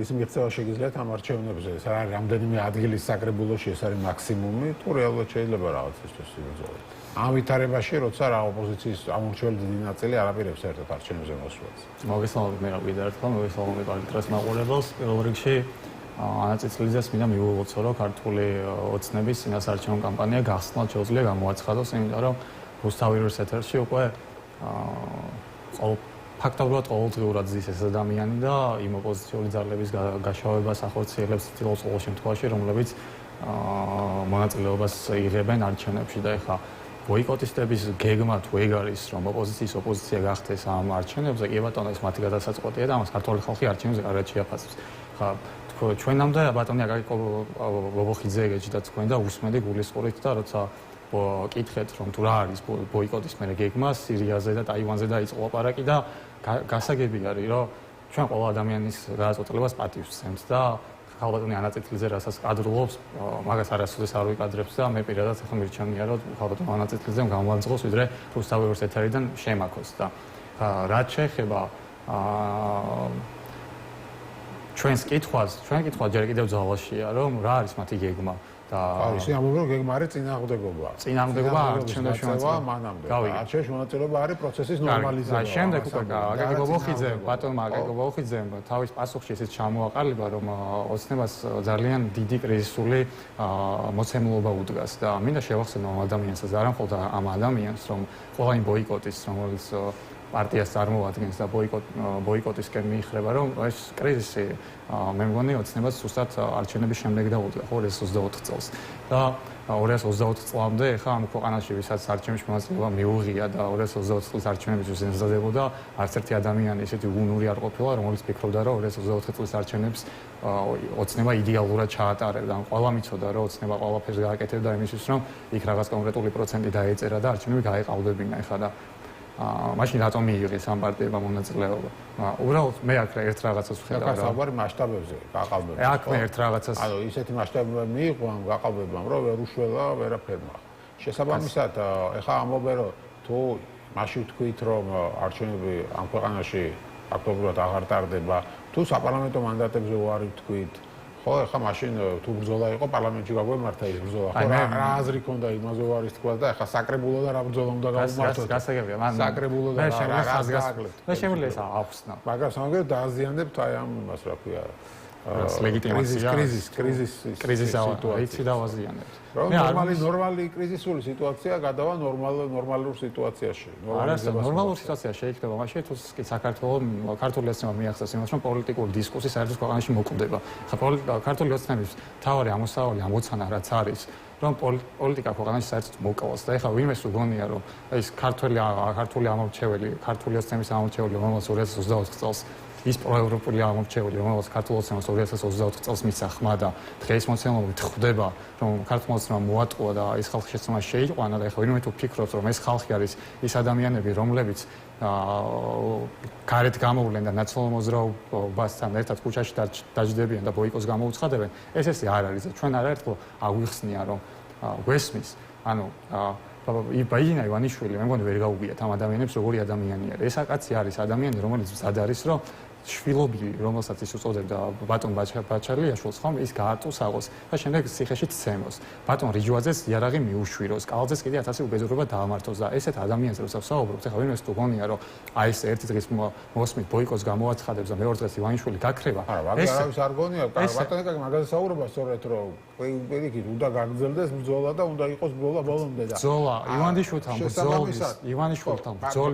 ის მიღწევა შეგიძლიათ ამ არჩევნებზე, ეს არის რამდენიმე ადგილის საკრებულოში, ეს არის მაქსიმუმი, თუ რეალურად შეიძლება რაღაცისთვის იბრძოლოთ. ამ ვითარებაში, როცა რა ოპოზიციის ამორჩეული დიდი ნაწილი არაპირებს საერთოდ არჩევნებზე მოსვლას. მოგესალმებით მე კიდევ ერთხელ, მოგესალმებით პარლიტრას მაყურებელს. პირველ რიგში ანა წიწლიძეს მინდა მივუღოთ, რომ ქართული ოცნების წინასაარჩევნო კამპანია გახსნად შეუძლია გამოაცხადოს, იმიტომ რომ რუსთავის ეთერში უკვე ფაქტობრივად ყოველდღიურად ზის ეს ადამიანი და იმ ოპოზიციური ძალების გაშავებას ახორციელებს ცდილობს ყოველ შემთხვევაში, რომლებიც მონაწილეობას იღებენ არჩევნებში და ეხლა ბოიკოტისტების გეგმა თუ ეგ არის, რომ ოპოზიცია გახდეს ამ არჩევნებზე, კი ბატონო, ეს მათი გადასაწყვეტია და ამას ქართული ხალხი არჩევნებზე კარგად შეაფასებს. ხა ჩვენამდე ბატონი აკაკი ბობოხიძე ეგეჭდა თქვენ და უსმენდი გულისყურით და როცა კითხეთ რომ თუ რა არის ბოიკოტის მერე გეგმა სირიაზე და ტაივანზე დაიწყო ლაპარაკი და გასაგები არის რომ ჩვენ ყველა ადამიანის გადაწყვეტილებას პატივს ვცემთ და ხალბატონი ანა წიწლიძე რასაც კადრულობს მაგას არასოდეს არ ვიკადრებს და მე პირადად ახლა მირჩენია რომ ხალბატონი ანა წიწლიძემ გამოაძღოს ვიდრე რუსთავის ეთერიდან შემაქოს და რაც შეეხება ჩვენს კითხვას ჯერ კიდევ ძალაშია რომ რა არის მათი გეგმა და ისე ამბობენ რომ გეგმა არის წინააღმდეგობა არჩევნებში მანამდე არჩევნებში მონაწილეობა არის პროცესის ნორმალიზება შემდეგ უკვე აკაკი ბობოხიძე ბატონმა აკაკი ბობოხიძემ თავის პასუხში ესეც ჩამოაყალიბა რომ ოცნებას ძალიან დიდი კრიზისული მოცემულობა უდგას და მინდა შევახსენო ამ ადამიანსაც არა მხოლოდ ამ ადამიანს რომ ყველა იმ ბოიკოტის რომელიც პარტიას წარმოადგენს და ბოიკოტისკენ მიხრება რომ ეს კრიზისი მე მგონი ოცნებას ზუსტად არჩევნების შემდეგ დაუდგა 2024 წელს და 2024 წლამდე ახლა ამ ქვეყანაში ვისაც არჩევნებში მონაწილეობა მიუღია და 2024 წლის არჩევნებისთვის ეზრდებოდა არც ერთი ადამიანი ისეთი უნური არ ყოფილა რომელიც ფიქრობდა რომ 2024 წლის არჩევნებს ოცნება იდეალურად ჩაატარებდა ან ყველა მიცოდა რომ ოცნება ყველაფერს გააკეთებდა იმისთვის რომ იქ რაღაც კონკრეტული პროცენტი დაეწერა და არჩევნები გაეყალბებინა ახლა და მაშინ რატომ მიიღეს ამ პარტიებმა მონაწილეობა? უბრალოდ მე აქ ერთ რაღაცას ვხედავ. აქ საუბარი მასშტაბებზე, გაყალბებაზე. აქ მე ერთ რაღაცას ანუ ისეთი მასშტაბები მიიღო ამ გაყალბებამ, რომ ვერ უშველა ვერაფერმა. შესაბამისად, ეხლა ამბობენ რომ თუ მაშინ თქვით რომ არჩევნები ამ ქვეყანაში ფაქტობრივად აღარ ტარდება, თუ საპარლამენტო მანდატებზე უარი თქვით, ხო, ეხლა მაშინ თუ ბრძოლა იყო პარლამენტში გაგვემართა ის ბრძოლა. ხო, რა აზრი ქონდა იმაზე უარის თქვა და ეხლა საკრებულო და რა ბრძოლა უნდა გავუმართოთ. გასაგებია, მან საკრებულო და რა გასაგებია. მე შემიძლია ეს აუხსნა. მაგრამ სამაგერად დააზიანებთ აი ამ იმას რა ქვია. ლეგიტიმაცია კრიზის სიტუაცია დავაზიანებთ. ნორმალი კრიზისული სიტუაცია გადავა ნორმალურ სიტუაციაში. ნორმალურ სიტუაციაში შეიქნება მაშინ თუ საქართველოს ქართული ოცნება მიახსენებს იმას რომ პოლიტიკური დისკუსია საერთოდ ქვეყანაში მოკვდება. ხა ქართული ოცნების თავარი ამოსავალი ამოცანა რაც არის რომ პოლიტიკა ქვეყანაში საერთოდ მოკლავს და ეხლა ვინმეს უგონია რომ ეს ქართული ამორჩეველი ქართული ოცნების ამორჩეველი რომელიც 2024 წელს ის პროევროპული ამორჩეველი რომელიც ქართულ ოცნებას 2024 წელს მისცა ხმა და დღეს მოცემულობით ხვდება რომ ქართულ ოცნებამ მოატყუა და ეს ხალხი შეცდომა შეიყვანა და ეხლა ვინმე თუ ფიქრობს რომ ეს ხალხი არის ის ადამიანები რომლებიც გარეთ გამოვლენ და ნაციონალურ მოძრაობასთან ერთად ქუჩაში დაჯდებიან და ბოიკოტს გამოუცხადებენ ეს არ არის და ჩვენ არაერთხელ აღვიხსნია რომ გვესმის ანუ ბაიჯინა ივანიშვილი მე მგონი ვერ გაუგიათ ამ ადამიანებს როგორი ადამიანი არის ეს კაცი არის ადამიანი რომელიც მზად არის რომ შვილობილი რომელსაც ის უწოდებდა ბატონ ბაჩალიაშვილს ხომ ის გაარტოს აღოს და შემდეგ ციხეში ცემოს ბატონ რიჯვაძეს იარაღი მიუშვიროს კალძეს კიდე 1000 უგეზურება დაამართოს და ესეთ ადამიანს როცა ვსაუბრობთ ეხლა ვინმეს თუ გონია რომ აი ეს ერთი დღის მოსმით ბოიკოტს გამოაცხადებს და მეორე დღეს ივანიშვილი გაქრება ეს არ გონია ბატონი კაკი მაგაზე საუბრობა სწორედ რომ პირიქით უნდა გაგრძელდეს ბრძოლა და უნდა იყოს ბრძოლა ბოლომდე და ბრძოლა ივანიშვილთან ბრძოლის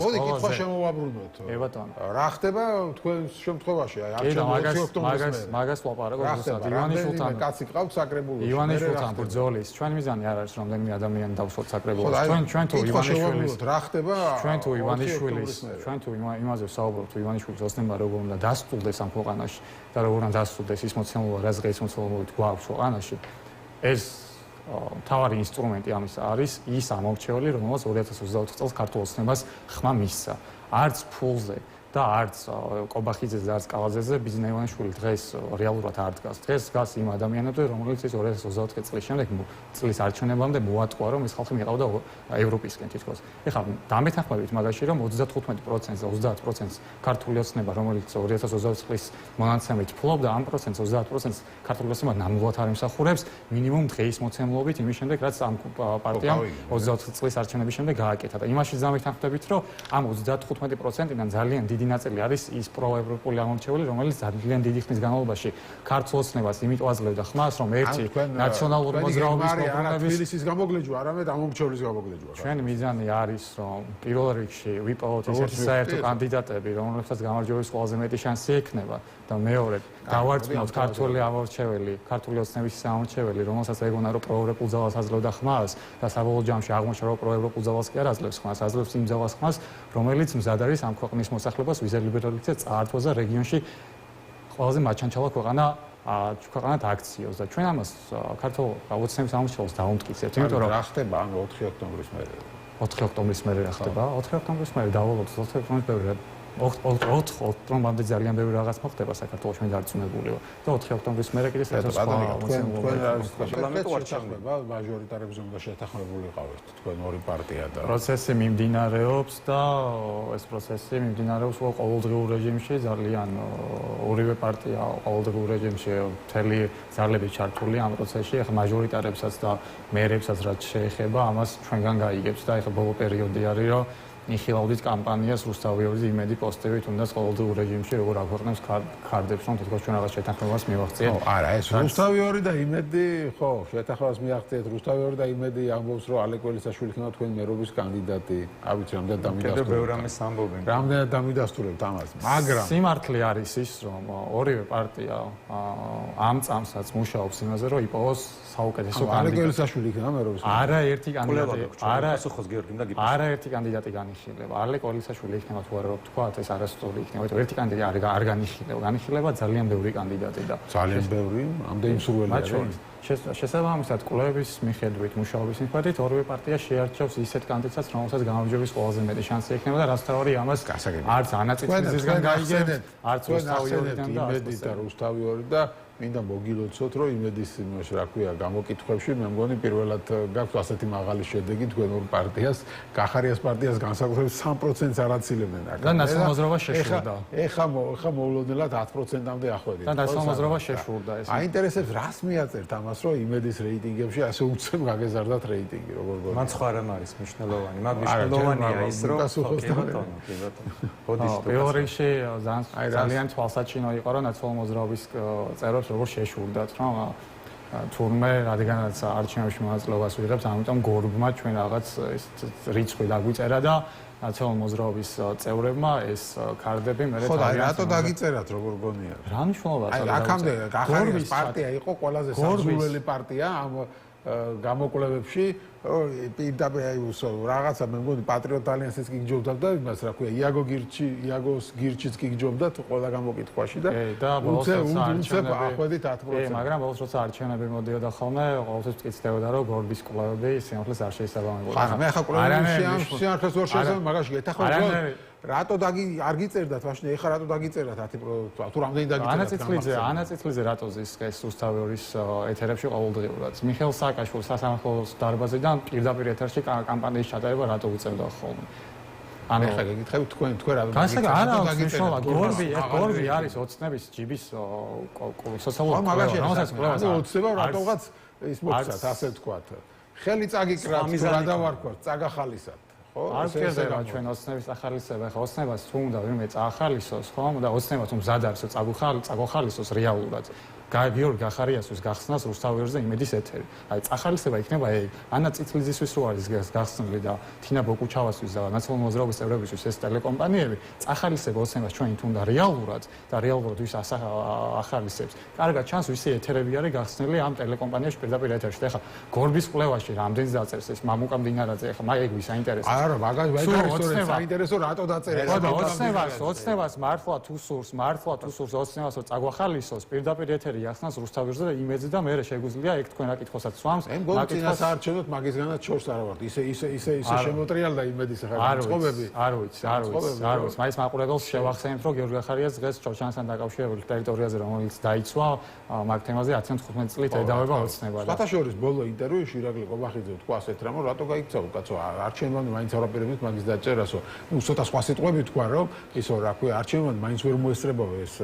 მოდი კითხვა შემოვაბრუნოთ ბატონო რა ხდება თქვენ შემთხვევაში აი მაგას ლაპარაკობთ ივანიშვილთან კაცი ყავთ საკრებულოში ივანიშვილთან ბრძოლის ჩვენ მიზანი არ არის რამდენიმე ადამიანი დავსვათ საკრებულოში ჩვენ თუ ივანიშვილის რა ხდება ჩვენ თუ იმაზე ვსაუბრობთ ივანიშვილის ოცნება როგორ უნდა დასტულდეს ამ ქვეყანაში და როგორ უნდა დასტულდეს ის მოცემულობა რაც დღეს მოცემულობით გვაქვს ქვეყანაში ეს თავარი ინსტრუმენტი ამის არის ის ამორჩეველი რომელიც 2024 წელს ქართულ ოცნებას ხმა მისცა არც ფულზე და არც კობახიძეზე და არც კალაძეზე ბიზნეევანიშვილი დღეს რეალურად არ დგას. დღეს დგას იმ ადამიანებზე, რომელიც ის 2024 წლის შემდეგ წლის არჩევნებამდე მოატყვა, რომ ეს ხალხი მიყავდა ევროპისკენ თითქოს. ეხლა დამეთანხმებით მაგაში, რომ 35%-ზე 30% ქართული ოცნება, რომელიც 2024 წლის მონაცემით ფლობდა, ამ პროცენტს 30% ქართული ოცნება ნამდვილად არ იმსახურებს მინიმუმ დღეის მოცემულობით იმის შემდეგ, რაც ამ პარტიამ 24 წლის არჩევნების შემდეგ გააკეთა. და იმაში დამეთანხმდებით, რომ ამ 35%-დან ძალიან დიდი ნაწილი არის ის პროევროპული ამორჩეველი, რომელიც ძალიან დიდი ხნის განმავლობაში ქართულ ოცნებას იმით აძლევდა ხმას, რომ ერთი ნაციონალური მოძრაობის პრობლემების თბილისის გამოგლეჯვა, არამედ ამორჩევლის გამოგლეჯვა. ჩვენი მიზანი არის, რომ პირველ რიგში ვიპოვოთ ისეთი საერთო კანდიდატები, რომლებსაც გამარჯვების ყველაზე მეტი შანსი ექნება და მეორედ დავარწმუნოთ ქართული ამორჩეველი, ქართული ოცნების ამორჩეველი, რომელსაც ეგონა რომ პროევროპულ ძალას აძლევდა ხმას და საბოლოო ჯამში აღმოჩნდა რომ პროევროპულ ძალას კი არ აძლევს ხმას, აძლევს იმ ძალას ხმას, რომელიც მზად არის ამ ქვეყნის მოსახლეობას ვიზალიბერალიზაციას წაართვას და რეგიონში ყველაზე მაჩანჩალა ქვეყანად აქციოს და ჩვენ ამას ქართულ ოცნების ამორჩეველს დავუმტკიცებთ, იმიტომ რომ რა ხდება ამ 4 ოქტომბრის მერე? 4 ოქტომბრის მერე რა ხდება? 4 ოქტომბრის მერე დავალოთ 4 ოქტომბრის მერე 4 ოქტომბრამდე ძალიან ბევრი რაღაც მოხდება საქართველოში მე დარწმუნებული ვარ და 4 ოქტომბრის მერე კიდე საერთოდ სხვა პარლამენტო არჩევნებია მაჟორიტარებზე უნდა შეთანხმებული იყავით თქვენ ორი პარტია და პროცესი მიმდინარეობს და ეს პროცესი მიმდინარეობს ყოველდღიურ რეჟიმში ძალიან ორივე პარტია ყოველდღიურ რეჟიმში მთელი ძალები ჩართული ამ პროცესში ახლა მაჟორიტარებსაც და მერებსაც რაც შეეხება ამას ჩვენგან გაიგებს და ახლა ბოლო პერიოდი არის რომ ნიხილავდით კამპანიას რუსთავიორის იმედი პოსტებით უნდას ყოველდღიურ რეჟიმში როგორ აქვეყნებს ქარდებს რომ თითქოს ჩვენ რაღაც შეთანხმებას მივაღწიეთ. არა ეს რუსთავიორი და იმედი ხო შეთანხმებას მიაღწიეთ რუსთავიორი და იმედი ამბობს რომ ალეკ ველისაშვილი იქნება თქვენ მერობის კანდიდატი. ავიცი რამდენად დამიდასტურებთ. ბევრ ამის ამბობენ. რამდენად დამიდასტურებთ ამას. მაგრამ სიმართლე არის ის რომ ორივე პარტია ამ წამსაც მუშაობს იმაზე რომ იპოვოს საუკეთესო კანდიდატი. ალეკ ველისაშვილი იქნება მერობის. არაერთი კანდიდატი პასუხოს გიორგი და გიპასუხოს. არაერთი კანდიდატი განიხილება. ალეკ ველისაშვილი იქნება თუ არა ვთქვა ეს არასწორი იქნება. ერთი კანდიდატი არ განიხილება. განიხილება ძალიან ბევრი კანდიდატი და ძალიან ბევრი ამდენი მსურველი არის. შესაბამისად კვლევების მიხედვით, მუშაობის მიხედვით ორივე პარტია შეარჩევს ისეთ კანდიდატს, რომელსაც გამარჯვების ყველაზე მეტი შანსი ექნება და რაც თავი ამას არც ანაწილისგან გაიგებთ, არც რუსთავიორიდან და იმედი და რუსთავიორი და მინდა მოგილოცოთ, რომ იმედის იმაში, რა ქვია, გამოკითხვებში მე მგონი პირველად გაქვს ასეთი მაღალი შედეგი თქვენ ორ პარტიას, კახარიას პარტიას განსაკუთრებით 3%-ს არ აცილებდნენ აქ. და ნაციონალურ მოძრაობა შეშურდა. ეხა მოულოდნელად 10%-მდე ახვედით. და ნაციონალურ მოძრაობა შეშურდა ეს. აინტერესებს რას მიაწერთ ამას, რომ იმედის რეიტინგებში ასე უცებ გაგეზარდათ რეიტინგი, როგორ გქონდა. მან სხვა რამ არის მნიშვნელოვანი. მაგ მნიშვნელოვანია ის, რომ პირველ რიგში ძალიან თვალსაჩინო იყო, რომ ნაციონალურ მოძრაობის წერებს როგორ შეშურდათ, რომ თურმე რადგანაც არჩევნებში მონაწილეობას ვიღებთ, ამიტომ გორბმა ჩვენ რაღაც ეს რიცხვი დაგვიწერა და ნაციონალურ მოძრაობის წევრებმა ეს კარდები მე ხო და რატო დაგიწერათ როგორ გონია? რა მნიშვნელობა აქვს? აი აქამდე კახარიას პარტია იყო ყველაზე საზღვრელი პარტია ამ გამოკვლევებში პირდაპირ აი რაღაცა მე მგონი პატრიოტ ალიანსიც კი გჯობდა და იმას რა ქვია იაგოს გირჩიც კი გჯობდა ყველა გამოკითხვაში და უცებ ახვედით 10%. მაგრამ ბოლოს როცა არჩევნები მოდიოდა ხოლმე ყოველთვის მტკიცდებოდა რომ გორბის კვლევები სიმართლეს არ შეესაბამებოდა. ხა მე ახლა კვლევებში სიმართლეს ვერ შეესაბამებ მაგაში გეთახმებით რატო არ გიწერდათ ვაშნე ეხა რატო დაგიწერათ 10% თუ რამდენი დაგიწერათ ანაწილზე რატო ზის ეს რუსთავიორის ეთერებში ყოველდღიურად მიხეილ სააკაშვილის სასამართლოს დარბაზიდან პირდაპირ ეთერში კამპანიის ჩატარება რატო უწევდა ხოლმე ანუ ეხა გეკითხებით თქვენ რატო დაგიწერათ გორბი არის ოცნების ჯიბის სოციალური კვლევა ოცნება რატოღაც ის მოგცათ ასე ვთქვათ ხელი წაგიკრათ თუ რა დავარქვათ წაგახალისად არ გქონდა ჩვენ ოცნების ახალისება, ხო ოცნებას თუ უნდა ვინმე წაახალისოს, ხო და ოცნება თუ მზად არის წაგახალისოს რეალურად. გიორგი გახარიასთვის გახსნას რუსთავიორზე იმედის ეთერი. აი წახალისება იქნება ეგ. ანა წიწლიზისთვის რო არის გახსნილი და თინა ბოკუჩავასთვის და ნაციონალურ მოძრაობის წევრებისთვის ეს ტელეკომპანიები, წახალისება ოცნებას ჩვენ თუნდა რეალურად და რეალურად ვის ახალისებს. კარგად ჩანს ვისი ეთერები არის გახსნილი ამ ტელეკომპანიაში პირდაპირ ეთერში. ეხლა გორბის კვლევაში რამდენს დაწერს ეს მამუკა მდინარაძე, ეხლა მაგ ვის აინტერესებს. არა, მაგას ვაინტერესებს, საინტერესო რატო დაწერეს. ოცნებას მართლა თუ სურს ოცნებას რომ წაგვახალისოს პირდაპირ ეთერი ყველაფერი ახსნას რუსთაველს და იმედზე და მე შეგვიძლია ეგ თქვენ რა კითხვასაც სვამს. მეგონი წინასაარჩევნოდ მაგისგანაც შორს არ ვარ. ისე შემოტრიალდა იმედის ახლა წყობები. არ ვიცი. მაინც მაყურებელს შევახსენებ, რომ გიორგი ახარიას დღეს ჩორჩანასთან დაკავშირებულ ტერიტორიაზე რომელიც დაიცვა, მაგ თემაზე 15 წლით ედავება ოცნება. სხვათაშორის ბოლო ინტერვიუში ირაკლი ყობახიძე თქვა ასეთ რამ, რომ რატო გაიქცა უკაცო არჩევნამდე მაინც არაფერებით მაგის დაჭერასო. ნუ ცოტა სხვა სიტყვები თქვა, რომ ისო რა ქვია არჩევნამდე მაინც ვერ მოესწრებაო ეს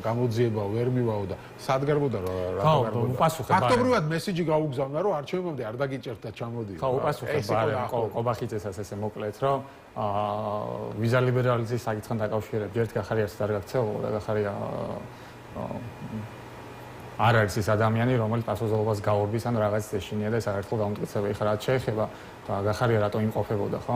გამოძიება, ვერ მივაო და სადგარბოდა რა გარბოდა. ფაქტობრივად მესიჯი გაუგზავნა, რომ არჩევნამდე არ დაგიჭერთ და ჩამოდიო. ხო, უპასუხებ ყობახიძესაც ესე მოკლედ, რომ ვიზა ლიბერალიზაციის საკითხთან დაკავშირებით ერთ გახარიას არ გაქცეულო და გახარია არ არის ის ადამიანი, რომელიც პასუხისმგებლობას გაურბის ან რაღაც ეშინია და საერთოდ გამტკიცება. ეხლა რაც შეეხება გახარია რატო იმყოფებოდა, ხო?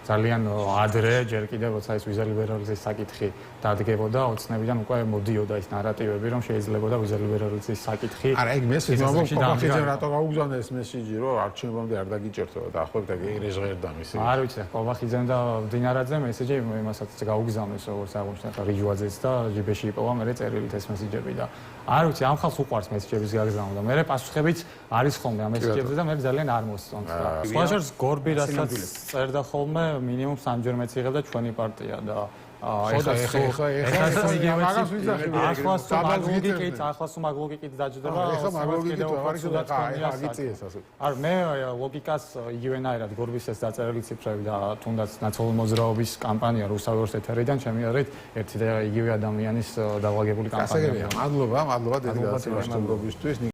ძალიან ადრე ჯერ კიდევ როცა ეს ვიზა ლიბერალიზაციის საკითხი დადგებოდა, ოცნებიდან უკვე მოდიოდა ის ნარატივები, რომ შეიძლებოდა ვიზა ლიბერალიზაციის საკითხი. არა, ეგ მესიჯი ყობახიძე რატო გაუგზავნა ეს მესიჯი, რომ არჩევნამდე არ დაგიჭერთო და ახლა ეგ ჟღერდა მისი. არ ვიცი, ყობახიძემ და დინარაძემ მესიჯი იმასაც გაუგზავნეს, როგორც აღმოჩნდა რიჯვაძეც და ჯიბეში იპოვა მე წერილით ეს მესიჯები და არ ვიცი, ამ ხალხს უყვარს მესიჯების გაგზავნა და მე პასუხებიც არის ხოლმე ამ მესიჯებზე და მე ძალიან არ მოსწონს და სხვაშორის გორბი რასაც წერდა ხოლმე მინიმუმ 3-ჯერ მეც იღებდა ჩვენი პარტია და ეხლა ახლას მაგლოგიკით დაჯდება ეხლა მაგლოგიკით აღარ აგიწიეს ასე არ მე ლოგიკას იგივენაირად გორბის ეს დაწერილი ციფრები და თუნდაც ნაციონალური მოძრაობის კამპანია რუსთავის ეთერიდან ჩემი აზრით ერთი და იგივე ადამიანის დავალაგებული კამპანია მადლობა დედიკაციაში გორბისთვის